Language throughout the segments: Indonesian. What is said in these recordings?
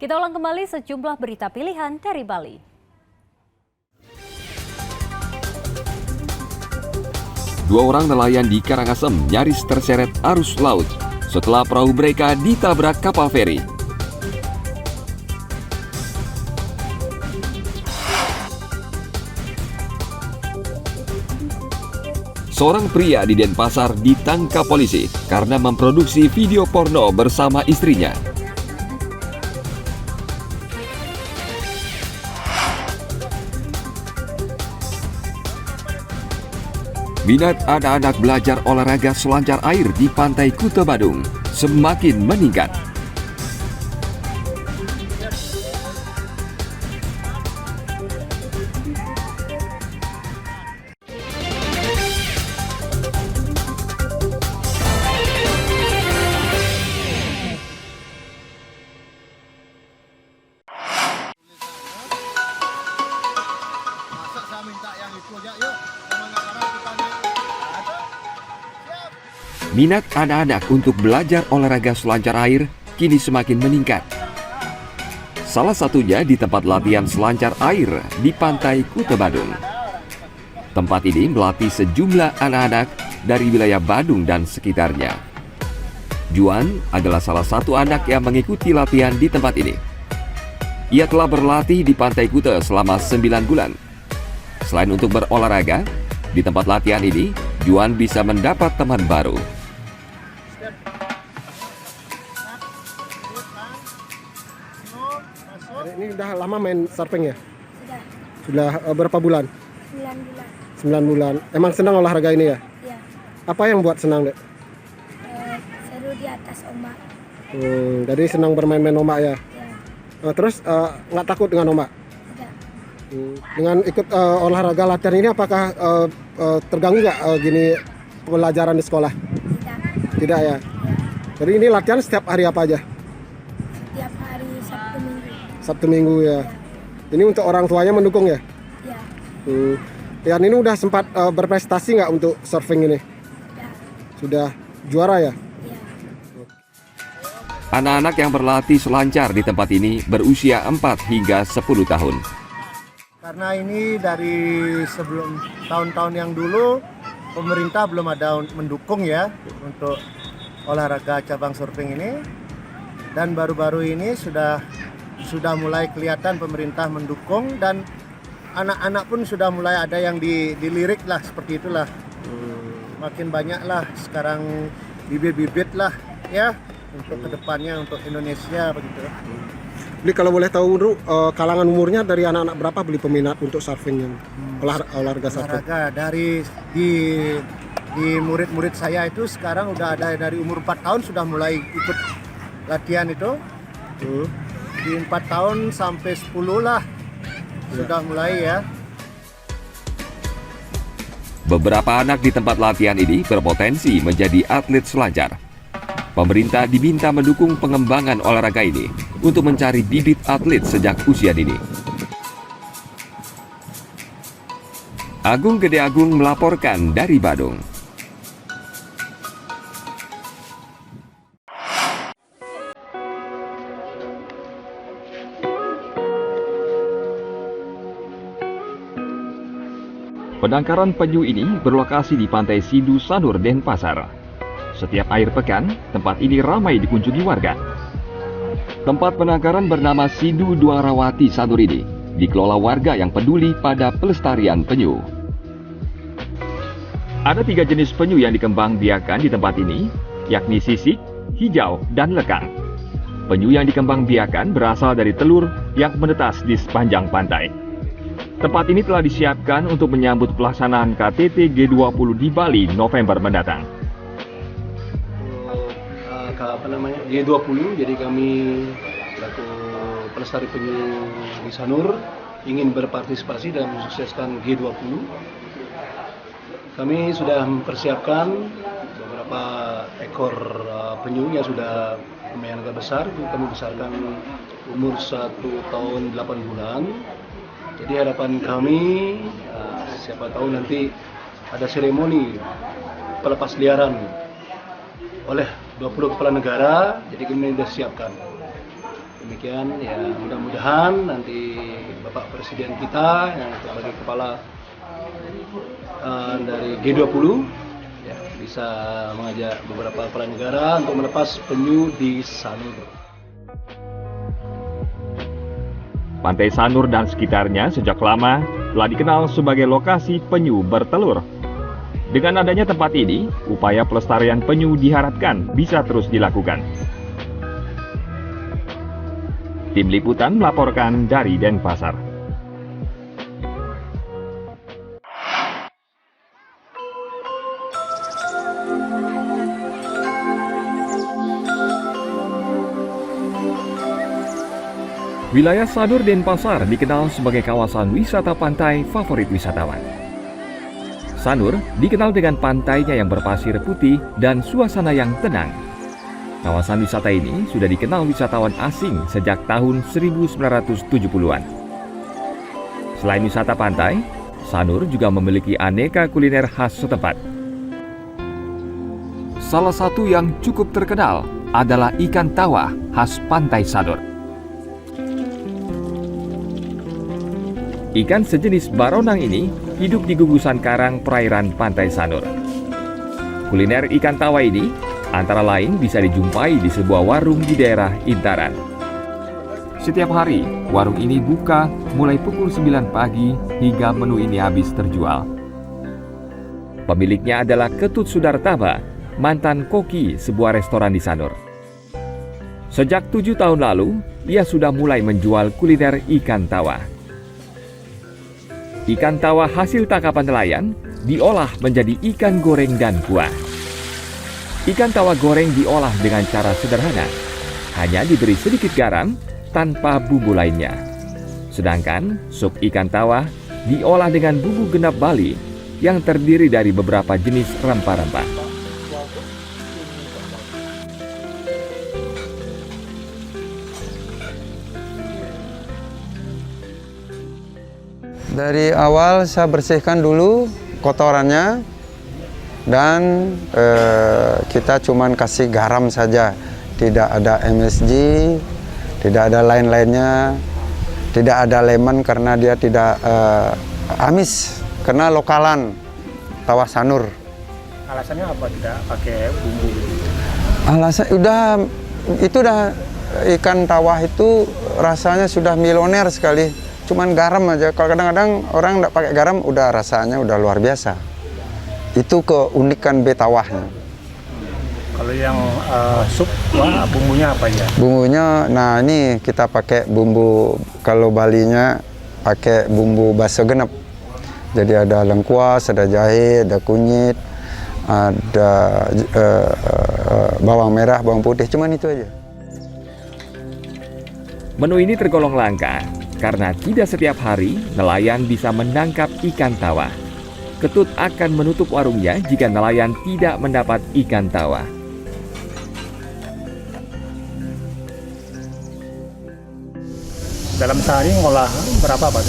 Kita ulang kembali sejumlah berita pilihan dari Bali. Dua orang nelayan di Karangasem nyaris terseret arus laut setelah perahu mereka ditabrak kapal feri. Seorang pria di Denpasar ditangkap polisi karena memproduksi video porno bersama istrinya. Minat anak-anak belajar olahraga selancar air di Pantai Kuta Badung semakin meningkat. Minat anak-anak untuk belajar olahraga selancar air kini semakin meningkat. Salah satunya di tempat latihan selancar air di Pantai Kuta Badung. Tempat ini melatih sejumlah anak-anak dari wilayah Badung dan sekitarnya. Juan adalah salah satu anak yang mengikuti latihan di tempat ini. Ia telah berlatih di Pantai Kuta selama 9 bulan. Selain untuk berolahraga, di tempat latihan ini, Juan bisa mendapat teman baru. Ini udah lama main surfing ya? Sudah Berapa bulan? 9 bulan. 9 bulan. Emang senang olahraga ini ya? Ya, Apa yang buat senang, Dek? seru di atas ombak. Jadi senang bermain-main ombak ya? Ya, Terus nggak takut dengan ombak? tidak. Dengan ikut olahraga latihan ini apakah terganggu nggak gini pelajaran di sekolah? Tidak. Tidak ya? Jadi ini latihan setiap hari apa aja? Setiap hari Sabtu Minggu. Sabtu Minggu ya? Ini untuk orang tuanya mendukung ya? Ya, Yan ini udah sempat berprestasi nggak untuk surfing ini? sudah. Sudah juara ya? Ya, Anak-anak yang berlatih selancar di tempat ini berusia 4 hingga 10 tahun. Karena ini dari sebelum tahun-tahun yang dulu pemerintah belum ada mendukung ya untuk olahraga cabang surfing ini, dan baru-baru ini sudah mulai kelihatan pemerintah mendukung dan anak-anak pun sudah mulai ada yang dilirik lah, seperti itulah. Makin banyak lah sekarang bibit-bibit lah ya untuk kedepannya untuk Indonesia begitu. Jadi kalau boleh tahu dulu kalangan umurnya dari anak-anak berapa beli peminat untuk surfing yang olahraga surfing? Olahraga dari di murid-murid saya itu sekarang udah ada dari umur 4 tahun sudah mulai ikut latihan itu. Di 4 tahun sampai 10 lah sudah mulai ya. Beberapa anak di tempat latihan ini berpotensi menjadi atlet selancar. Pemerintah diminta mendukung pengembangan olahraga ini untuk mencari bibit atlet sejak usia dini. Agung Gede Agung melaporkan dari Badung. Penangkaran penyu ini berlokasi di Pantai Sidu Sanur, Denpasar. Setiap akhir pekan, tempat ini ramai dikunjungi warga. Tempat penangkaran bernama Sidu Dwarawati Sanur ini dikelola warga yang peduli pada pelestarian penyu. Ada 3 jenis penyu yang dikembangbiakan di tempat ini, yakni sisik, hijau, dan lekang. Penyu yang dikembangbiakan berasal dari telur yang menetas di sepanjang pantai. Tempat ini telah disiapkan untuk menyambut pelaksanaan KTT G20 di Bali November mendatang. G20, jadi kami selaku pelestari penyu di Sanur ingin berpartisipasi dalam mensukseskan G20. Kami sudah mempersiapkan beberapa ekor penyu yang sudah lumayan agak besar. Kami besarkan umur 1 tahun 8 bulan. Jadi harapan kami siapa tahu nanti ada seremoni pelepas liaran oleh 20 kepala negara, jadi kami sudah siapkan. Demikian ya, mudah-mudahan nanti Bapak Presiden kita yang sebagai kepala dari G20 ya, bisa mengajak beberapa kepala negara untuk melepas penyu di Sanur. Pantai Sanur dan sekitarnya sejak lama telah dikenal sebagai lokasi penyu bertelur. Dengan adanya tempat ini, upaya pelestarian penyu diharapkan bisa terus dilakukan. Tim Liputan melaporkan dari Denpasar. Wilayah Sanur Denpasar dikenal sebagai kawasan wisata pantai favorit wisatawan. Sanur dikenal dengan pantainya yang berpasir putih dan suasana yang tenang. Kawasan wisata ini sudah dikenal wisatawan asing sejak tahun 1970-an. Selain wisata pantai, Sanur juga memiliki aneka kuliner khas setempat. Salah satu yang cukup terkenal adalah ikan tawa khas Pantai Sanur. Ikan sejenis baronang ini hidup di gugusan karang perairan Pantai Sanur. Kuliner ikan tawa ini antara lain bisa dijumpai di sebuah warung di daerah Intaran. Setiap hari, warung ini buka mulai pukul 9 pagi hingga menu ini habis terjual. Pemiliknya adalah Ketut Sudartaba, mantan koki sebuah restoran di Sanur. Sejak 7 tahun lalu, ia sudah mulai menjual kuliner ikan tawa. Ikan tawa hasil tangkapan nelayan diolah menjadi ikan goreng dan kuah. Ikan tawa goreng diolah dengan cara sederhana, hanya diberi sedikit garam tanpa bumbu lainnya. Sedangkan sup ikan tawa diolah dengan bumbu genap Bali yang terdiri dari beberapa jenis rempah-rempah. Dari awal saya bersihkan dulu kotorannya dan kita cuman kasih garam saja, tidak ada MSG, tidak ada lain-lainnya, tidak ada lemon karena dia tidak amis karena lokalan tawa Sanur. Alasannya apa tidak pakai bumbu? Alasan udah ikan tawah itu rasanya sudah miloner sekali. Cuman garam aja. Kalau kadang-kadang orang nggak pakai garam, udah rasanya udah luar biasa. Itu keunikan betawahnya. Kalau yang sup, bumbunya apa ya? Bumbunya, nah ini kita pakai bumbu, kalau Balinya pakai bumbu baso genep. Jadi ada lengkuas, ada jahe, ada kunyit, ada bawang merah, bawang putih, cuman itu aja. Menu ini tergolong langka karena tidak setiap hari nelayan bisa menangkap ikan tawa. Ketut akan menutup warungnya jika nelayan tidak mendapat ikan tawa. Dalam sehari ngolah berapa Pak?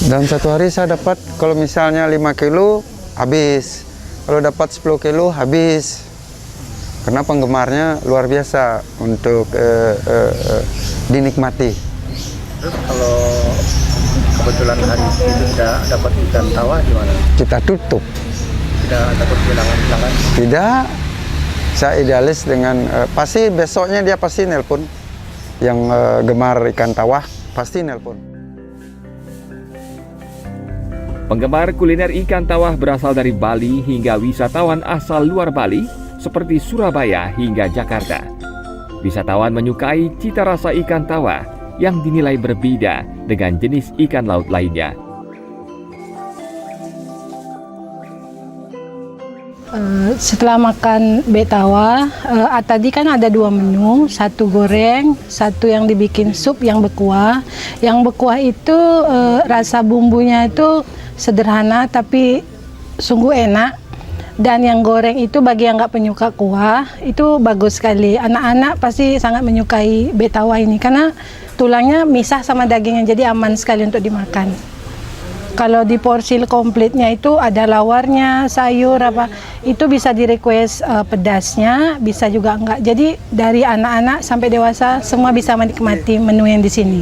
Dalam satu hari saya dapat kalau misalnya 5 kilo habis, kalau dapat 10 kilo habis. Karena penggemarnya luar biasa untuk dinikmati. Terus kalau kebetulan hari itu tidak dapat ikan tawa gimana? Kita tutup. Tidak takut kehilangan pelanggan? Tidak. Saya idealis dengan pasti besoknya dia pasti nelpon. Yang gemar ikan tawah pasti nelpon. Penggemar kuliner ikan tawah berasal dari Bali hingga wisatawan asal luar Bali seperti Surabaya hingga Jakarta. Wisatawan menyukai cita rasa ikan tawa yang dinilai berbeda dengan jenis ikan laut lainnya. Setelah makan betawa, tadi kan ada 2 menu, satu goreng, satu yang dibikin sup yang berkuah. Yang berkuah itu rasa bumbunya itu sederhana tapi sungguh enak. Dan yang goreng itu bagi yang nggak penyuka kuah, itu bagus sekali. Anak-anak pasti sangat menyukai betawa ini karena tulangnya misah sama dagingnya, jadi aman sekali untuk dimakan. Kalau di porsi komplitnya itu ada lawarnya, sayur apa, itu bisa di request pedasnya, bisa juga enggak. Jadi dari anak-anak sampai dewasa semua bisa menikmati menu yang di sini.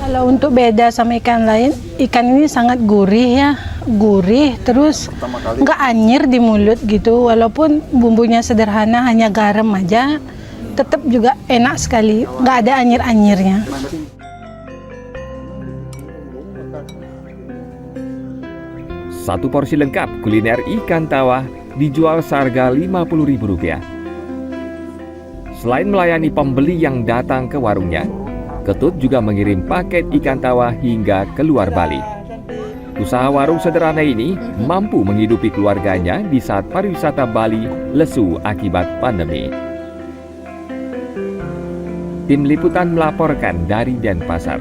Kalau untuk beda sama ikan lain, ikan ini sangat gurih ya, gurih terus nggak anyir di mulut gitu. Walaupun bumbunya sederhana, hanya garam aja, tetap juga enak sekali, nggak ada anyir-anyirnya. Satu porsi lengkap kuliner ikan tawah dijual seharga Rp50.000. Selain melayani pembeli yang datang ke warungnya, Ketut juga mengirim paket ikan tawah hingga ke luar Bali. Usaha warung sederhana ini mampu menghidupi keluarganya di saat pariwisata Bali lesu akibat pandemi. Tim Liputan melaporkan dari Denpasar.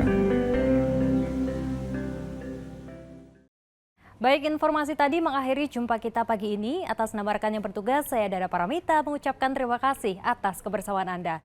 Baik, informasi tadi mengakhiri jumpa kita pagi ini. Atas nama rekan yang bertugas, saya Dara Paramita mengucapkan terima kasih atas kebersamaan Anda.